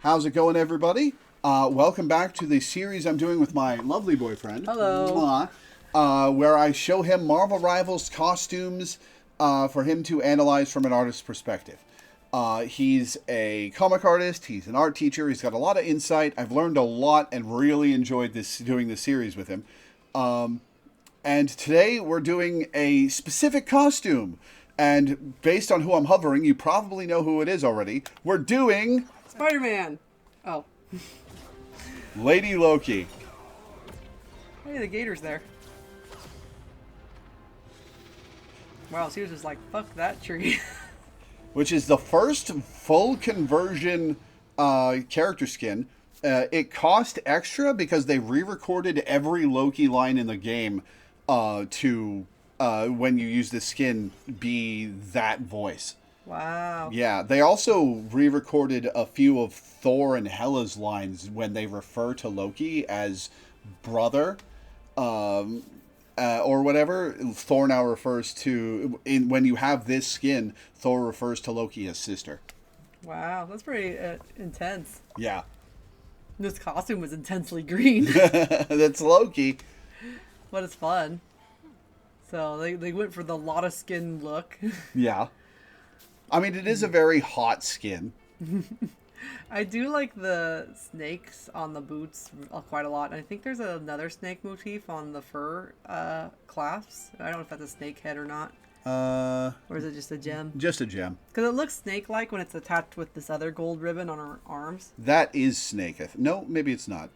How's it going, everybody? Welcome back to the series I'm doing with my lovely boyfriend. Hello. Where I show him Marvel Rivals costumes for him to analyze from an artist's perspective. He's a comic artist. He's an art teacher. He's got a lot of insight. I've learned a lot and really enjoyed doing this series with him. And today we're doing a specific costume. And based on who I'm hovering, you probably know who it is already. We're doing Spider-Man. Oh. Lady Loki. Hey, the gator's there. Wow, she was just like, fuck that tree. Which is the first full conversion character skin. It cost extra because they re-recorded every Loki line in the game to when you use the skin be that voice. Wow. Yeah, they also re-recorded a few of Thor and Hela's lines when they refer to Loki as brother. Or whatever. Thor now refers to, when you have this skin, Thor refers to Loki as sister. Wow, that's pretty intense. Yeah. This costume was intensely green. That's Loki. But it's fun. So they went for the lot of skin look. Yeah. I mean, it is a very hot skin. I do like the snakes on the boots quite a lot. I think there's another snake motif on the fur clasps. I don't know if that's a snake head or not. Or is it just a gem? Just a gem. Because it looks snake-like when it's attached with this other gold ribbon on her arms. That is snake. No, maybe it's not.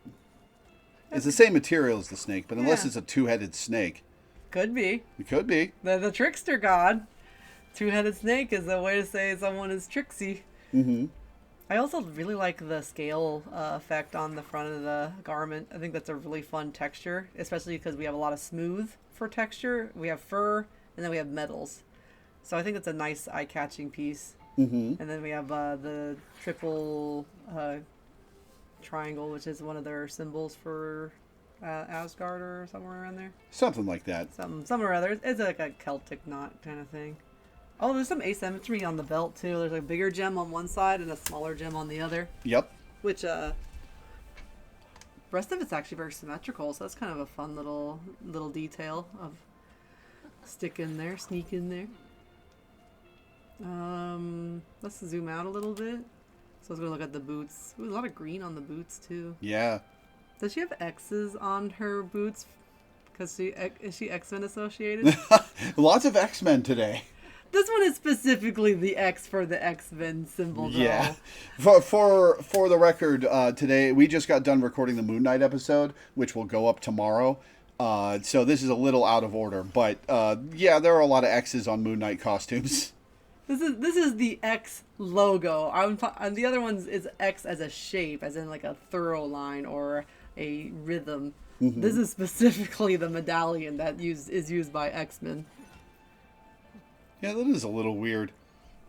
It's the same material as the snake, but unless it's a two-headed snake. Could be. It could be. The trickster god. Two-headed snake is a way to say someone is tricksy. Mm-hmm. I also really like the scale effect on the front of the garment. I think that's a really fun texture, especially because we have a lot of smooth for texture. We have fur, and then we have metals. So I think it's a nice eye-catching piece. Mm-hmm. And then we have the triple triangle, which is one of their symbols for Asgard or somewhere around there. Something like that. Somewhere or other. It's like a Celtic knot kind of thing. Oh, there's some asymmetry on the belt, too. There's a bigger gem on one side and a smaller gem on the other. Yep. Which, the rest of it's actually very symmetrical, so that's kind of a fun little detail of sneak in there. Let's zoom out a little bit. So I was going to look at the boots. Ooh, a lot of green on the boots, too. Yeah. Does she have X's on her boots? Because is she X-Men associated? Lots of X-Men today. This one is specifically the X for the X-Men symbol, though. Yeah. For the record, today we just got done recording the Moon Knight episode, which will go up tomorrow. So this is a little out of order, but yeah, there are a lot of X's on Moon Knight costumes. This is the X logo. And the other ones is X as a shape, as in like a thorough line or a rhythm. Mm-hmm. This is specifically the medallion that is used by X-Men. Yeah, that is a little weird.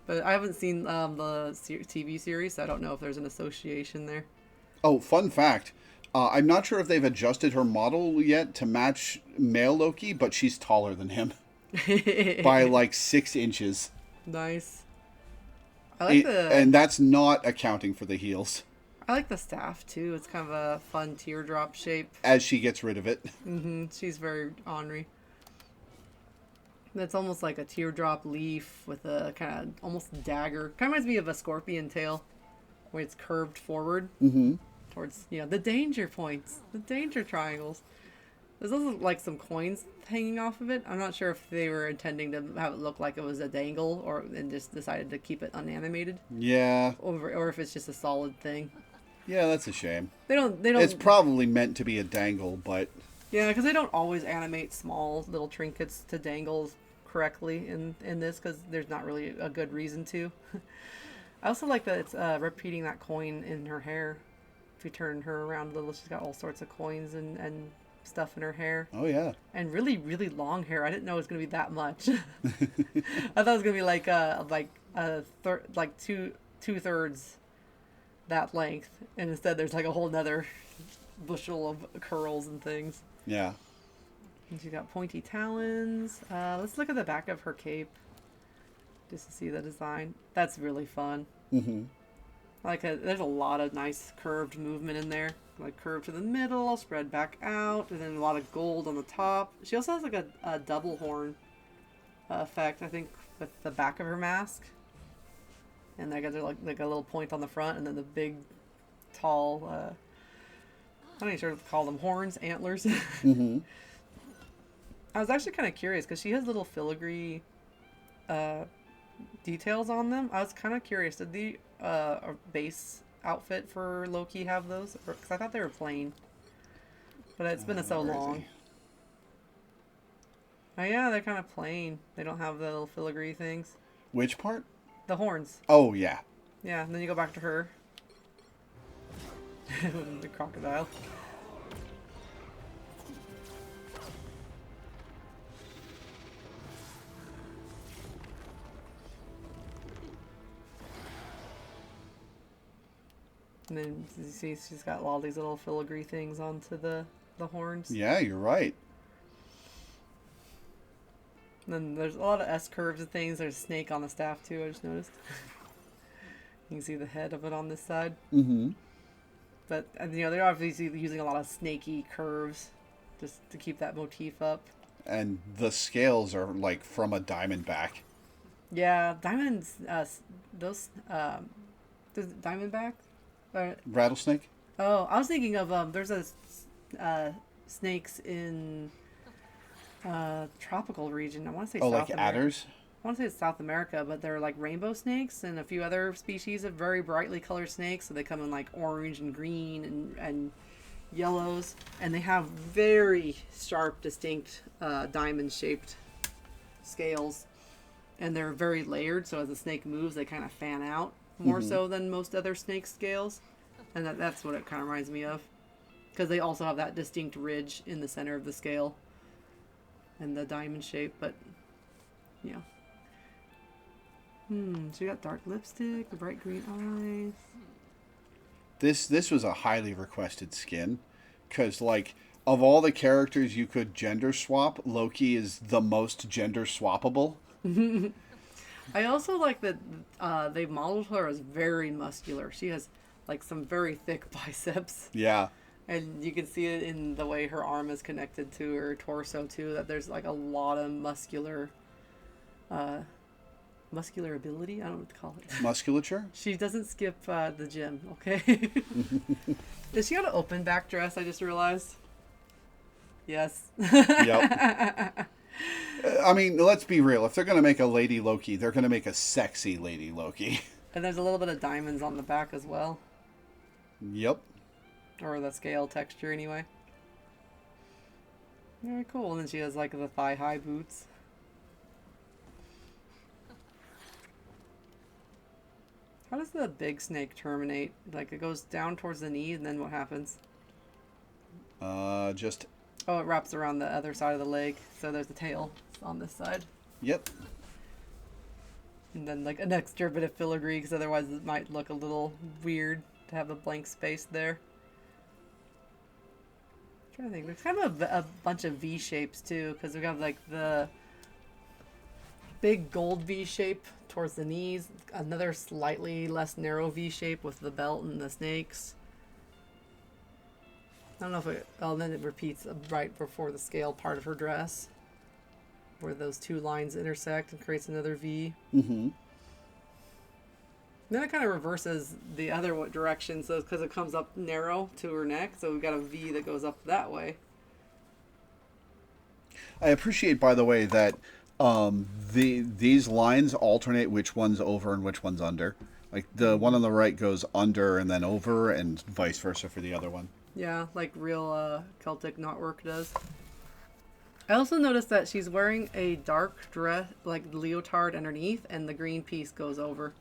But I haven't seen the TV series, so I don't know if there's an association there. Oh, fun fact. I'm not sure if they've adjusted her model yet to match male Loki, but she's taller than him. By like 6 inches. Nice. And that's not accounting for the heels. I like the staff, too. It's kind of a fun teardrop shape. As she gets rid of it. Mm-hmm. She's very ornery. That's almost like a teardrop leaf with a kind of almost dagger. Kind of reminds me of a scorpion tail, where it's curved forward towards, the danger points, the danger triangles. There's also like some coins hanging off of it. I'm not sure if they were intending to have it look like it was a dangle and just decided to keep it unanimated. Yeah. Or if it's just a solid thing. Yeah, that's a shame. They don't. It's probably meant to be a dangle, but. Yeah, because they don't always animate small little trinkets to dangle correctly in this, because there's not really a good reason to. I also like that it's repeating that coin in her hair. If you turn her around a little, she's got all sorts of coins and stuff in her hair. Oh yeah. And really, really long hair. I didn't know it was gonna be that much. I thought it was gonna be like two-thirds that length, and instead there's like a whole nother bushel of curls and things. Yeah. And she's got pointy talons. Let's look at the back of her cape. just to see the design. That's really fun. Mm-hmm. There's a lot of nice curved movement in there. Like curve to the middle, spread back out, and then a lot of gold on the top. She also has like a double horn effect, I think, with the back of her mask. And they got like a little point on the front, and then the big, tall, I'm not even sure what to call them, horns, antlers. Mm-hmm. I was actually kind of curious because she has little filigree details on them. I was kind of curious. Did the base outfit for Loki have those? Because I thought they were plain. But it's been so long. Oh yeah, they're kind of plain. They don't have the little filigree things. Which part? The horns. Oh, yeah. Yeah, and then you go back to her. The crocodile. And then you see she's got all these little filigree things onto the horns. Yeah, you're right. And then there's a lot of S curves and things. There's a snake on the staff too, I just noticed. You can see the head of it on this side. Mm-hmm. But, they're obviously using a lot of snaky curves just to keep that motif up. And the scales are like from a diamondback. Yeah, diamonds, those diamondback? Rattlesnake? Oh, I was thinking of, there's snakes in tropical region. I want to say Oh, South like America. adders? I want to say it's South America, but they're like rainbow snakes and a few other species of very brightly colored snakes. So they come in like orange and green and yellows. And they have very sharp, distinct diamond-shaped scales. And they're very layered, so as the snake moves, they kind of fan out more so than most other snake scales. And that's what it kind of reminds me of. Because they also have that distinct ridge in the center of the scale. And the diamond shape, but yeah. So you got dark lipstick, the bright green eyes. This was a highly requested skin. Because, like, of all the characters you could gender swap, Loki is the most gender swappable. I also like that they modeled her as very muscular. She has, like, some very thick biceps. Yeah. And you can see it in the way her arm is connected to her torso, too, that there's, like, a lot of muscular ability? I don't know what to call it. Musculature? She doesn't skip the gym, okay? Does she got an open back dress, I just realized? Yes. Yep. I mean, let's be real. If they're going to make a Lady Loki, they're going to make a sexy Lady Loki. And there's a little bit of diamonds on the back as well. Yep. Or the scale texture, anyway. Very cool. And then she has, like, the thigh-high boots. How does the big snake terminate? Like, it goes down towards the knee, and then what happens? Just... Oh, it wraps around the other side of the leg. So there's the tail on this side. Yep. And then, like, an extra bit of filigree, because otherwise it might look a little weird to have a blank space there. I'm trying to think. There's kind of a bunch of V shapes, too, because we got, like, the big gold V shape towards the knees. Another slightly less narrow V shape with the belt and the snakes. I don't know if it... Oh, then it repeats right before the scale part of her dress. Where those two lines intersect and creates another V. Mm-hmm. Then it kind of reverses the other direction, so because it comes up narrow to her neck, so we've got a V that goes up that way. I appreciate, by the way, that these lines alternate which one's over and which one's under. Like, the one on the right goes under and then over, and vice versa for the other one. Yeah, like real Celtic knotwork does. I also noticed that she's wearing a dark dress, like leotard underneath, and the green piece goes over.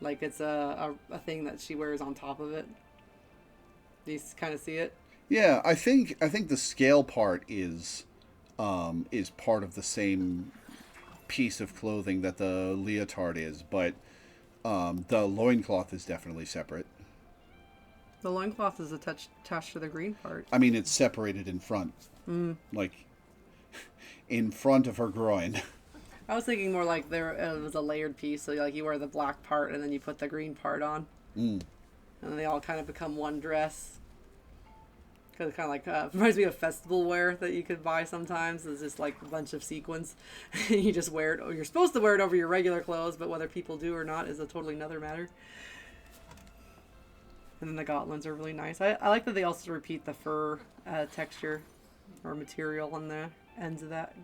Like it's a thing that she wears on top of it. Do you kind of see it? Yeah, I think the scale part is part of the same piece of clothing that the leotard is, but the loincloth is definitely separate. The loincloth is attached to the green part. I mean, it's separated in front. Like, in front of her groin. I was thinking more like there it was a layered piece, so like you wear the black part and then you put the green part on, and they all kind of become one dress. Because it kind of like reminds me of festival wear that you could buy sometimes. It's just like a bunch of sequins. You just wear it. Or you're supposed to wear it over your regular clothes, but whether people do or not is a totally another matter. And then the gauntlets are really nice. I like that they also repeat the fur texture or material on the ends of that.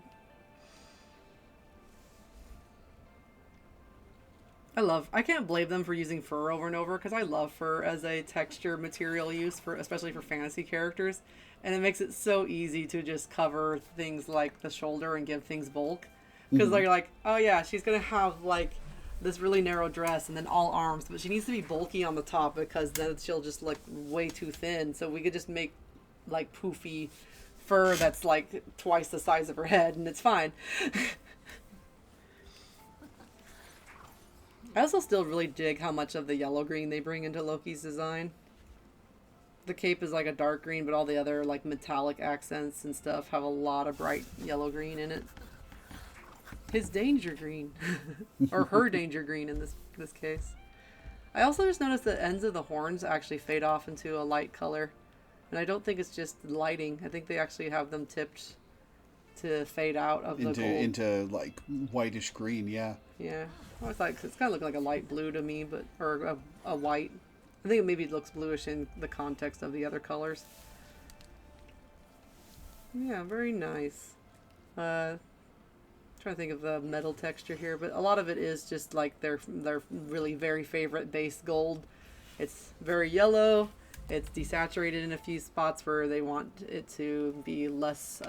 I can't blame them for using fur over and over because I love fur as a texture material use for, especially for fantasy characters. And it makes it so easy to just cover things like the shoulder and give things bulk. Because they're like, oh yeah, she's going to have like this really narrow dress and then all arms, but she needs to be bulky on the top because then she'll just look way too thin. So we could just make like poofy fur that's like twice the size of her head and it's fine. I also still really dig how much of the yellow green they bring into Loki's design. The cape is like a dark green, but all the other like metallic accents and stuff have a lot of bright yellow green in it. His danger green. Or her danger green in this case. I also just noticed the ends of the horns actually fade off into a light color. And I don't think it's just lighting. I think they actually have them tipped to fade out of the gold. Into like whitish green, yeah. Yeah. I was like, it's kind of looking like a light blue to me, but or a white. I think maybe it looks bluish in the context of the other colors. Yeah, very nice. Trying to think of the metal texture here, but a lot of it is just like their really very favorite base gold. It's very yellow. It's desaturated in a few spots where they want it to be less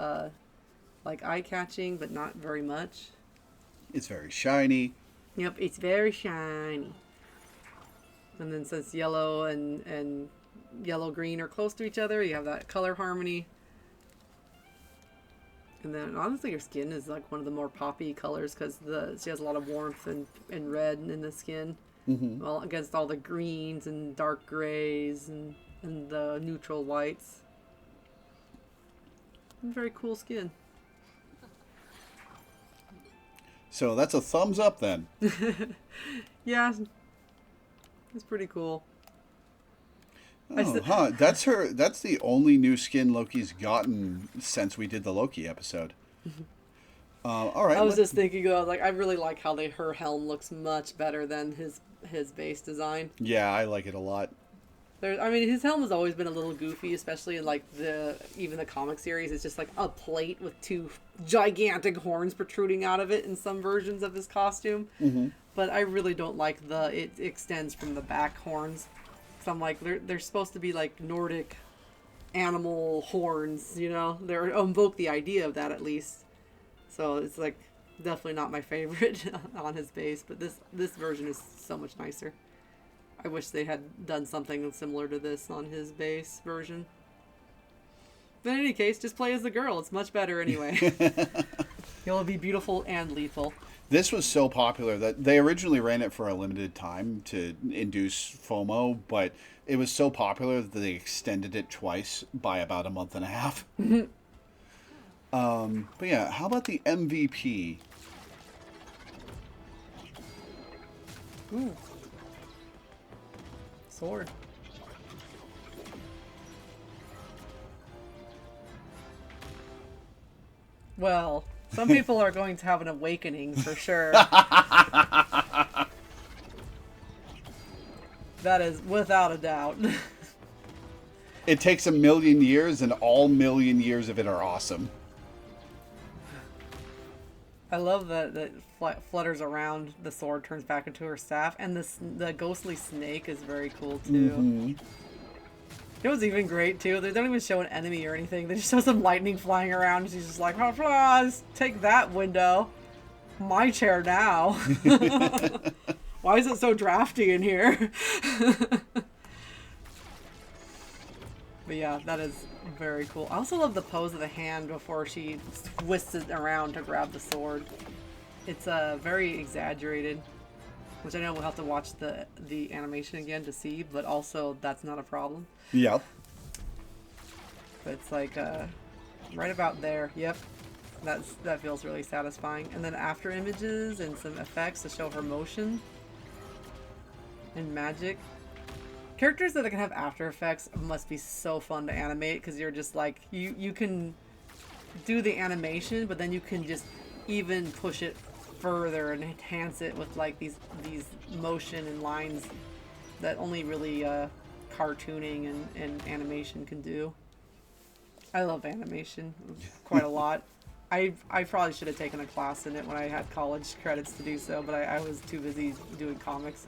like eye-catching, but not very much. It's very shiny. Yep, it's very shiny. And then since yellow and yellow-green are close to each other, you have that color harmony. And then honestly, her skin is like one of the more poppy colors because she has a lot of warmth and red in the skin. Well, against all the greens and dark grays and the neutral whites. Very cool skin. So that's a thumbs up then. Yeah. It's pretty cool. Oh, that's the only new skin Loki's gotten since we did the Loki episode. All right. I was just thinking, I was like, I really like how her helm looks much better than his base design. Yeah, I like it a lot. I mean, his helm has always been a little goofy, especially in like even the comic series. It's just like a plate with two gigantic horns protruding out of it in some versions of his costume. But I really don't like it extends from the back horns. So I'm like, they're supposed to be like Nordic animal horns, you know? They invoke the idea of that at least. So it's like definitely not my favorite on his base, but this version is so much nicer. I wish they had done something similar to this on his base version. But in any case, just play as the girl. It's much better anyway. It'll be beautiful and lethal. This was so popular that they originally ran it for a limited time to induce FOMO, but it was so popular that they extended it twice by about a month and a half. But yeah, how about the MVP? Ooh. Sword. Well, some people are going to have an awakening for sure. That is without a doubt. It takes 1,000,000 years, and all 1,000,000 years of it are awesome. I love that it flutters around, the sword turns back into her staff, and the ghostly snake is very cool too. It was even great too. They don't even show an enemy or anything. They just show some lightning flying around, and she's just like, just take that window. My chair now. Why is it so drafty in here? But yeah, that is very cool. I also love the pose of the hand before she twists it around to grab the sword. It's very exaggerated, which I know we'll have to watch the animation again to see, but also that's not a problem. Yep. But it's like right about there. Yep. That feels really satisfying. And then after images and some effects to show her motion and magic. Characters that can have after effects must be so fun to animate because you're just like you can do the animation, but then you can just even push it further and enhance it with like these motion and lines that only really cartooning and animation can do. I love animation quite a lot. I probably should have taken a class in it when I had college credits to do so, but I was too busy doing comics.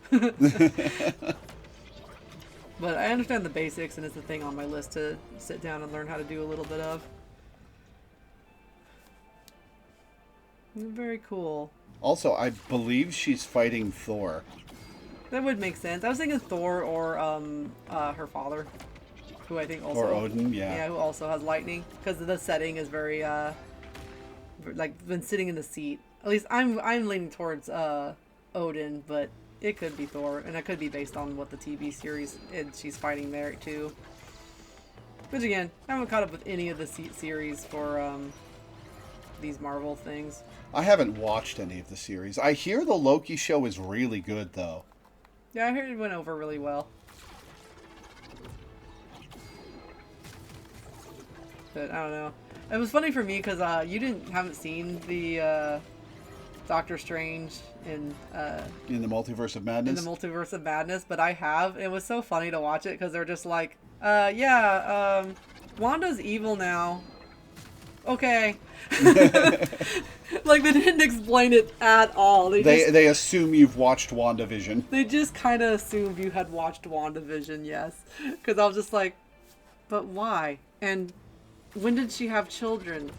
But I understand the basics, and it's a thing on my list to sit down and learn how to do a little bit of. Very cool. Also, I believe she's fighting Thor. That would make sense. I was thinking Thor or her father, who I think also... Or Odin, yeah. Yeah, who also has lightning, because the setting is very, like, been sitting in the seat. At least I'm leaning towards Odin, but it could be Thor, and it could be based on what the TV series and she's fighting there too. Which again, I haven't caught up with any of the series for these Marvel things. I haven't watched any of the series. I hear the Loki show is really good, though. Yeah, I heard it went over really well. But I don't know. It was funny for me because you haven't seen the Doctor Strange in the Multiverse of Madness. In the Multiverse of Madness, but I have. It was so funny to watch it because they're just like, Wanda's evil now. Okay. Like, they didn't explain it at all. They assume you've watched WandaVision. They just kind of assumed you had watched WandaVision, yes. Because I was just like, but why? And when did she have children?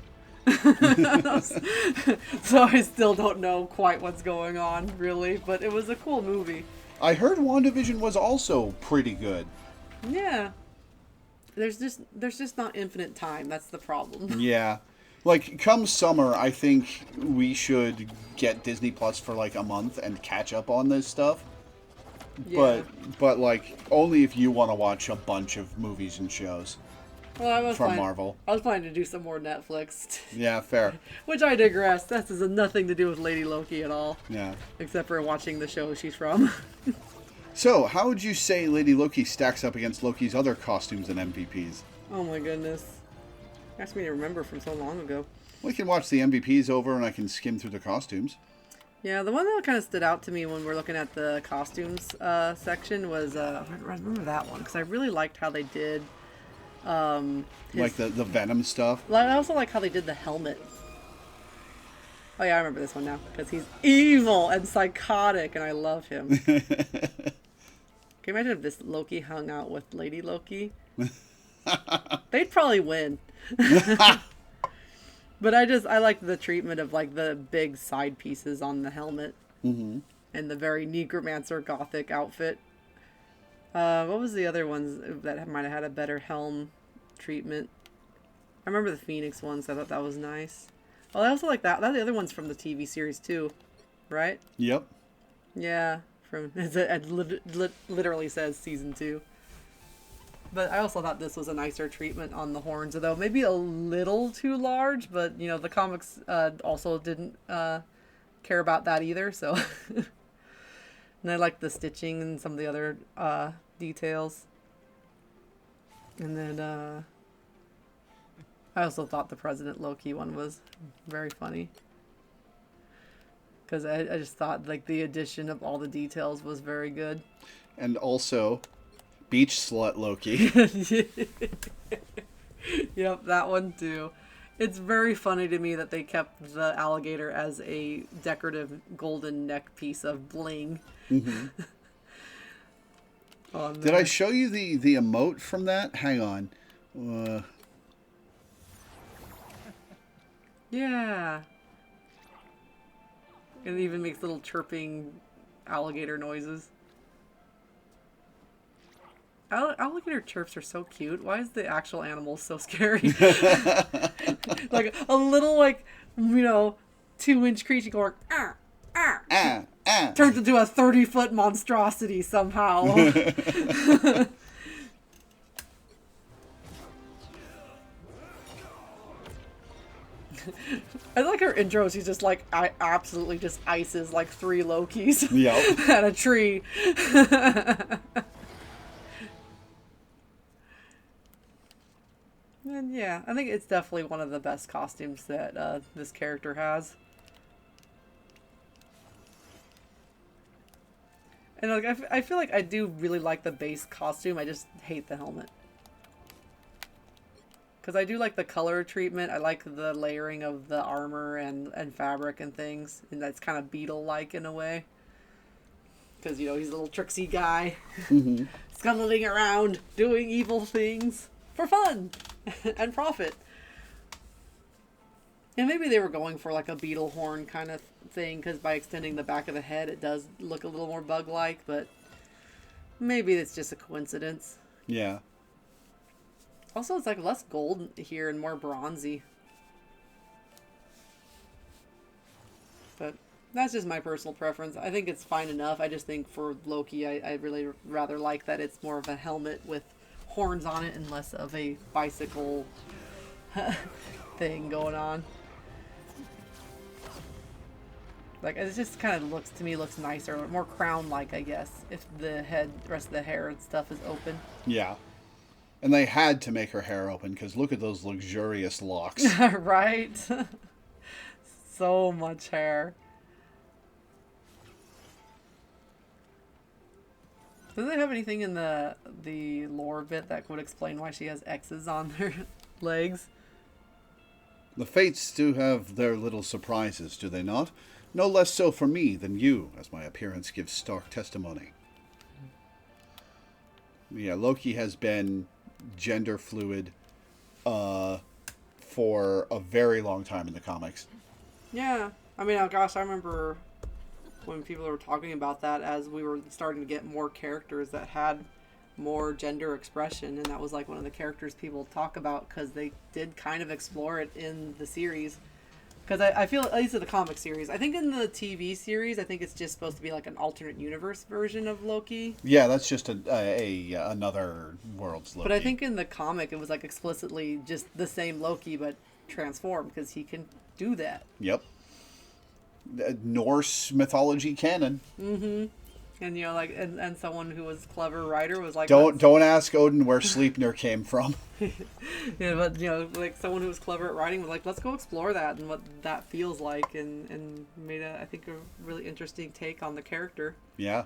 So I still don't know quite what's going on, really. But it was a cool movie. I heard WandaVision was also pretty good. Yeah. There's just not infinite time. That's the problem. Yeah. Like, come summer, I think we should get Disney Plus for like a month and catch up on this stuff. Yeah. But like, only if you want to watch a bunch of movies and shows. Well, from Marvel. I was planning to do some more Netflix. Yeah, fair. Which I digress. That has nothing to do with Lady Loki at all. Yeah. Except for watching the show she's from. So, how would you say Lady Loki stacks up against Loki's other costumes and MVPs? Oh my goodness. Asked me to remember from so long ago. We can watch the MVPs over and I can skim through the costumes. Yeah, the one that kind of stood out to me when we're looking at the costumes section was, I remember that one, because I really liked how they did... like the Venom stuff? I also like how they did the helmet. Oh yeah, I remember this one now, because he's evil and psychotic, and I love him. Can you imagine if this Loki hung out with Lady Loki? They'd probably win. But I like the treatment of like the big side pieces on the helmet. Mm-hmm. And the very necromancer gothic outfit. What was the other ones that might have had a better helm treatment? I remember the Phoenix ones. I thought that was nice. Oh, I also like that. The other one's from the TV series too, right? Yep. Yeah, it literally says season 2. But I also thought this was a nicer treatment on the horns, although maybe a little too large. But you know, the comics also didn't care about that either. So, and I like the stitching and some of the other details. And then I also thought the President Loki one was very funny. Because I just thought like the addition of all the details was very good. And also, beach slut Loki. Yep, that one too. It's very funny to me that they kept the alligator as a decorative golden neck piece of bling. Mm-hmm. Did I show you the emote from that? Hang on. Yeah. It even makes little chirping alligator noises. Alligator chirps are so cute. Why is the actual animal so scary? Like a little, 2-inch creature going, turns into a 30-foot monstrosity somehow. I like her intros. She's just like, I absolutely just ices like 3 Lokis Yep. at a tree. And yeah, I think it's definitely one of the best costumes that this character has. And like, I feel like I do really like the base costume. I just hate the helmet. Because I do like the color treatment. I like the layering of the armor and fabric and things. And that's kind of Beetle-like in a way. Because, you know, he's a little tricksy guy. Mm-hmm. Scuttling around, doing evil things for fun and profit. And maybe they were going for like a beetle horn kind of thing, because by extending the back of the head, it does look a little more bug-like, but maybe it's just a coincidence. Yeah. Also, it's like less gold here and more bronzy. But that's just my personal preference. I think it's fine enough. I just think for Loki, I really rather like that it's more of a helmet with horns on it and less of a bicycle thing going on. Like, it just kind of looks, to me, looks nicer, more crown-like, I guess, if the rest of the hair and stuff is open. Yeah. And they had to make her hair open, because look at those luxurious locks. Right? So much hair. Does it have anything in the lore bit that would explain why she has X's on her legs? The Fates do have their little surprises, do they not? No less so for me than you, as my appearance gives stark testimony. Yeah, Loki has been gender fluid for a very long time in the comics. Yeah. I mean, oh gosh, I remember when people were talking about that as we were starting to get more characters that had more gender expression, and that was like one of the characters people talk about because they did kind of explore it in the series. Because I feel, at least in the comic series, I think in the TV series, I think it's just supposed to be like an alternate universe version of Loki. Yeah, that's just another world's Loki. But I think in the comic, it was like explicitly just the same Loki, but transformed, because he can do that. Yep. Norse mythology canon. Mm-hmm. And, you know, like, and someone who was a clever writer was like... Don't ask Odin where Sleipnir came from. Yeah, but, you know, like, someone who was clever at writing was like, let's go explore that and what that feels like, and made, I think, a really interesting take on the character. Yeah.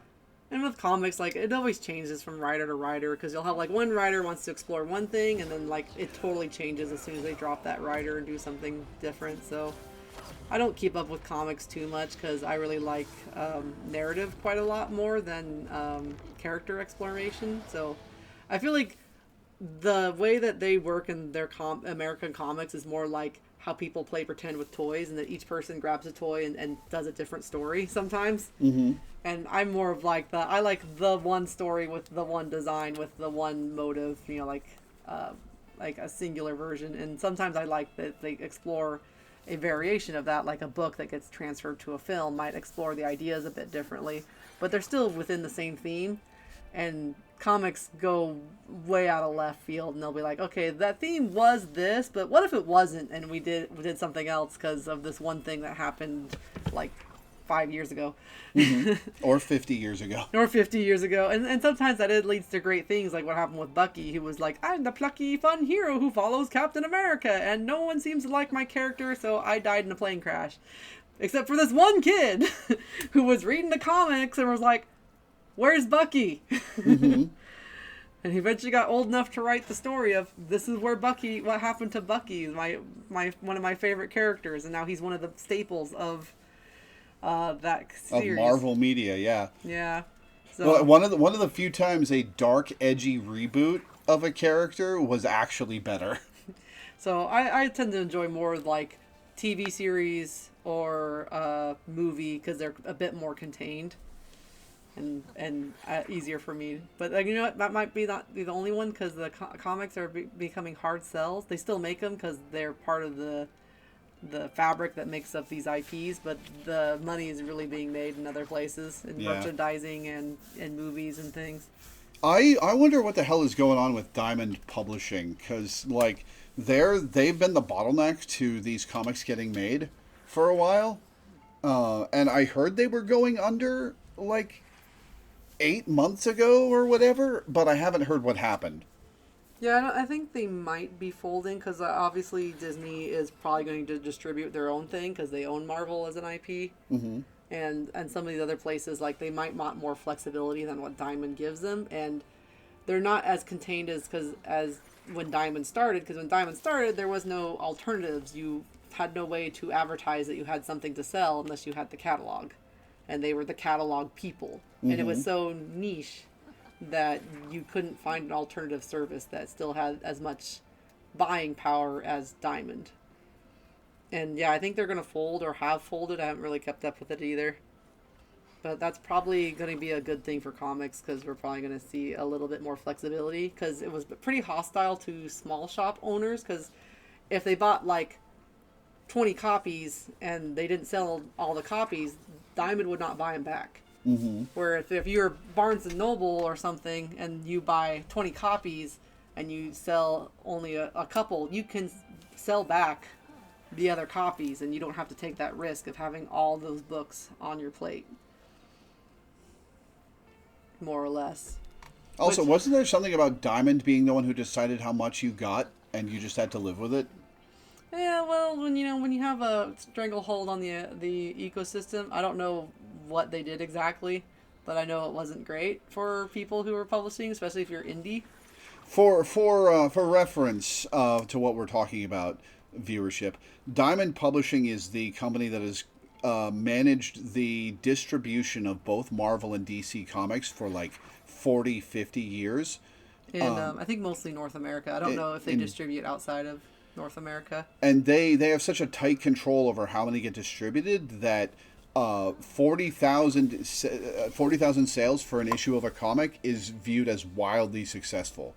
And with comics, like, it always changes from writer to writer, because you'll have, like, one writer wants to explore one thing, and then, like, it totally changes as soon as they drop that writer and do something different, so... I don't keep up with comics too much because I really like narrative quite a lot more than character exploration. So I feel like the way that they work in their American comics is more like how people play pretend with toys, and that each person grabs a toy and does a different story sometimes. Mm-hmm. And I'm more of like I like the one story with the one design with the one motive, you know, like a singular version. And sometimes I like that they explore a variation of that, like a book that gets transferred to a film might explore the ideas a bit differently, but they're still within the same theme. And comics go way out of left field, and they'll be like, okay, that theme was this, but what if it wasn't, and we did something else because of this one thing that happened like 5 years ago. Mm-hmm. Or 50 years ago. Or 50 years ago. And sometimes that leads to great things, like what happened with Bucky, who was like, I'm the plucky, fun hero who follows Captain America, and no one seems to like my character, so I died in a plane crash. Except for this one kid who was reading the comics and was like, where's Bucky? Mm-hmm. And he eventually got old enough to write the story of, this is where Bucky, what happened to Bucky, my one of my favorite characters, and now he's one of the staples of that series. Of Marvel media, yeah. Yeah. So, well, one of the few times a dark, edgy reboot of a character was actually better. So I tend to enjoy more like TV series or movie because they're a bit more contained and easier for me. But like, you know what? That might be not be the only one, because the comics are becoming hard sells. They still make them because they're part of the fabric that makes up these IPs, but the money is really being made in other places, in merchandising and in movies and things. I wonder what the hell is going on with Diamond Publishing, because like they've been the bottleneck to these comics getting made. for a while, and I heard they were going under like 8 months ago or whatever, but I haven't heard what happened. Yeah, I think they might be folding because obviously Disney is probably going to distribute their own thing because they own Marvel as an IP. Mm-hmm. And some of these other places, like, they might want more flexibility than what Diamond gives them, and they're not as contained as when Diamond started, because when Diamond started there was no alternatives. You had no way to advertise that you had something to sell unless you had the catalog, and they were the catalog people. And it was so niche that you couldn't find an alternative service that still had as much buying power as Diamond. And yeah, I think they're going to fold or have folded. I haven't really kept up with it either. But that's probably going to be a good thing for comics because we're probably going to see a little bit more flexibility, because it was pretty hostile to small shop owners, because if they bought like 20 copies and they didn't sell all the copies, Diamond would not buy them back. Mm-hmm. Where if you're Barnes and Noble or something and you buy 20 copies and you sell only a couple, you can sell back the other copies and you don't have to take that risk of having all those books on your plate. More or less. Also, wasn't there something about Diamond being the one who decided how much you got and you just had to live with it? Yeah, well, when you have a stranglehold on the ecosystem, I don't know what they did exactly, but I know it wasn't great for people who were publishing, especially if you're indie. For reference to what we're talking about, viewership, Diamond Publishing is the company that has managed the distribution of both Marvel and DC comics for like 40, 50 years. In I think mostly North America. I don't know if they distribute outside of North America. And they have such a tight control over how many get distributed that 40,000 sales for an issue of a comic is viewed as wildly successful.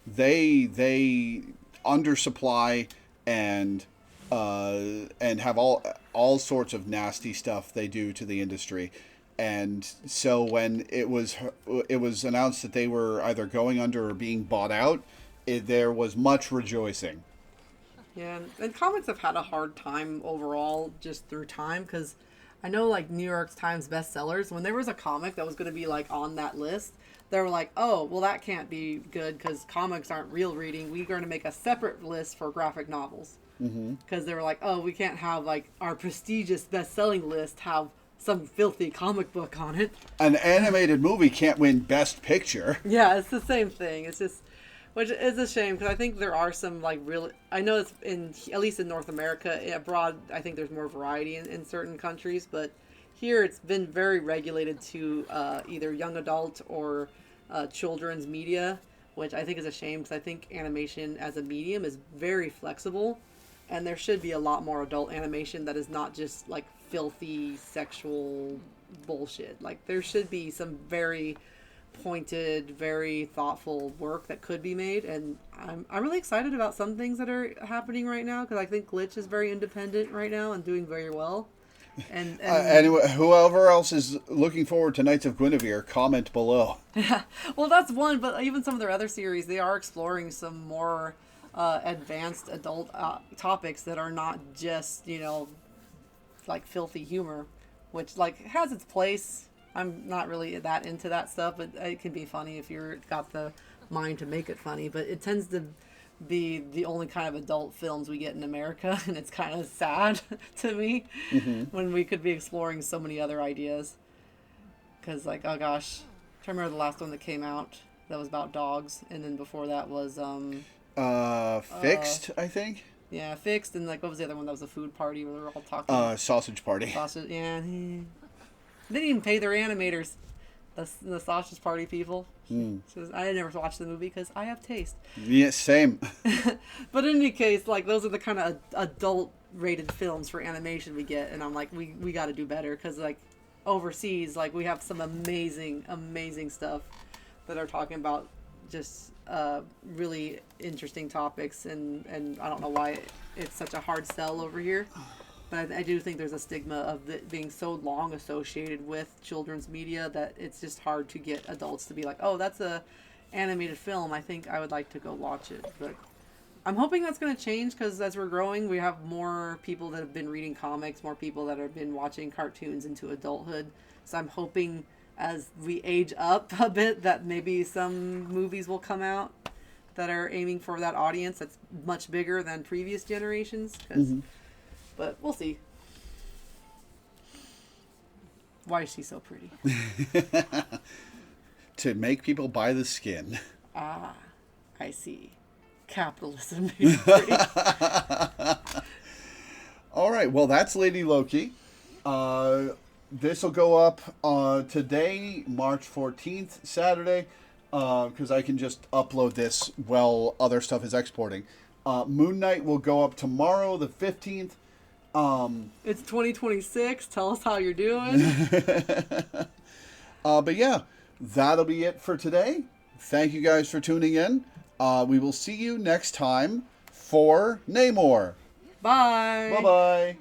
They undersupply and have all sorts of nasty stuff they do to the industry. And so when it was announced that they were either going under or being bought out, there was much rejoicing. Yeah, and comics have had a hard time overall just through time, because I know, like, New York Times bestsellers, when there was a comic that was going to be, like, on that list, they were like, oh, well, that can't be good because comics aren't real reading. We're going to make a separate list for graphic novels. Because they were like, oh, we can't have, like, our prestigious best-selling list have some filthy comic book on it. An animated movie can't win Best Picture. Yeah, it's the same thing. It's just, which is a shame, because I think there are some, like, real, I know it's at least in North America. Abroad, I think there's more variety in certain countries, but here it's been very regulated to either young adult or children's media, which I think is a shame, because I think animation as a medium is very flexible, and there should be a lot more adult animation that is not just, like, filthy sexual bullshit. Like, there should be some very pointed, very thoughtful work that could be made, and I'm really excited about some things that are happening right now, because I think Glitch is very independent right now and doing very well. And whoever else is looking forward to Knights of Guinevere, comment below. Yeah, well, that's one, but even some of their other series, they are exploring some more advanced adult topics that are not just, like, filthy humor, which, like, has its place. I'm not really that into that stuff, but it can be funny if you're got the mind to make it funny. But it tends to be the only kind of adult films we get in America, and it's kind of sad to me when we could be exploring so many other ideas. Because, like, oh gosh, I'm trying to remember the last one that came out that was about dogs, and then before that was Fixed, I think. Yeah, Fixed, and, like, what was the other one that was a food party where they were all talking? Sausage Party. Sausage, yeah. They didn't even pay their animators, the Sausage Party people. So I never watched the movie because I have taste. Yeah, same. But in any case, like, those are the kind of adult-rated films for animation we get, and I'm like, we got to do better, because, like, overseas, like, we have some amazing, amazing stuff that are talking about just really interesting topics, and I don't know why it's such a hard sell over here. But I do think there's a stigma of it being so long associated with children's media that it's just hard to get adults to be like, oh, that's a animated film. I think I would like to go watch it. But I'm hoping that's going to change because as we're growing, we have more people that have been reading comics, more people that have been watching cartoons into adulthood. So I'm hoping as we age up a bit that maybe some movies will come out that are aiming for that audience that's much bigger than previous generations. But we'll see. Why is she so pretty? To make people buy the skin. Ah, I see. Capitalism is pretty. All right, well, that's Lady Loki. This will go up today, March 14th, Saturday, because I can just upload this while other stuff is exporting. Moon Knight will go up tomorrow, the 15th. It's 2026. Tell us how you're doing. But yeah, that'll be it for today. Thank you guys for tuning in. We will see you next time for Namor. Bye. Bye-bye.